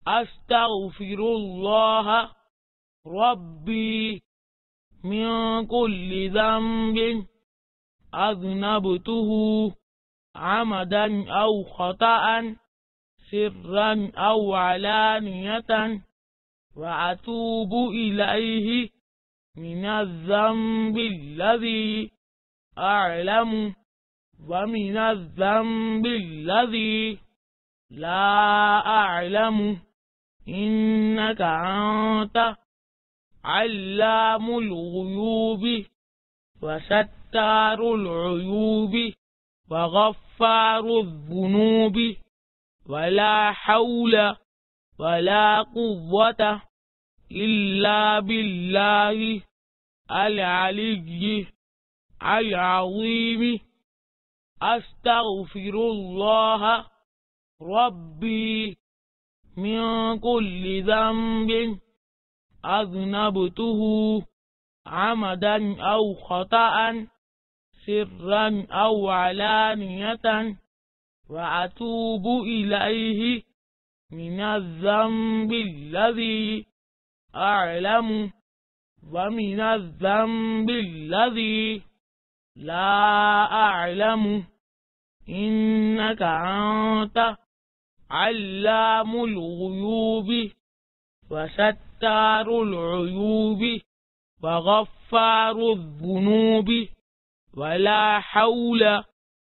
أستغفر الله ربي من كل ذنب أذنبته عمدا أو خطأ سرا أو علانية وأتوب إليه من الذنب الذي أعلم ومن الذنب الذي لا أعلم إنك أنت علام الغيوب وستار العيوب وغفار الذنوب ولا حول ولا قوة إلا بالله العلي العظيم. أستغفر الله ربي من كل ذنب أذنبته عمدا أو خطأ سرا أو علانية وأتوب إليه من الذنب الذي أعلم ومن الذنب الذي لا أعلم إنك أنت علام الغيوب وستار العيوب وغفار الذنوب ولا حول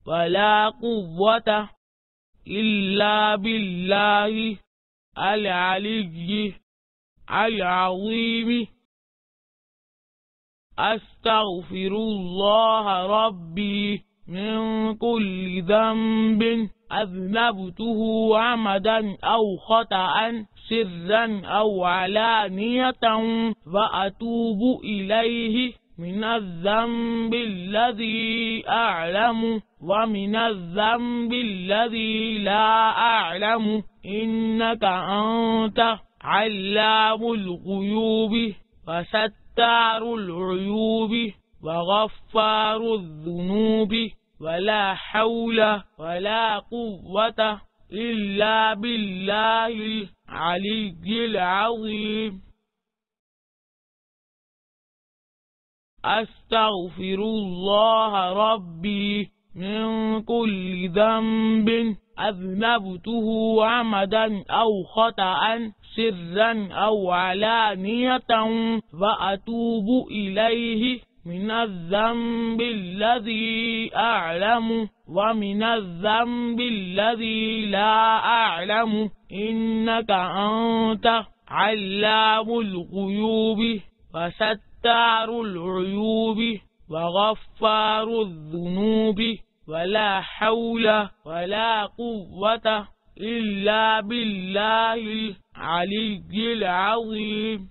ولا قوة إلا بالله العلي العظيم. أستغفر الله ربي من كل ذنب أذنبته عمدا أو خطأ سرا أو علانية وأتوب إليه من الذنب الذي أعلم ومن الذنب الذي لا أعلم إنك أنت علام الغيوب وستار العيوب وغفار الذنوب ولا حول ولا قوة إلا بالله العلي العظيم. أستغفر الله ربي من كل ذنب أذنبته عمدا أو خطأ سرا أو علانية وأتوب إليه من الذنب الذي أعلم ومن الذنب الذي لا أعلم إنك أنت علام الغيوب وستار العيوب وغفار الذنوب ولا حول ولا قوة إلا بالله العلي العظيم.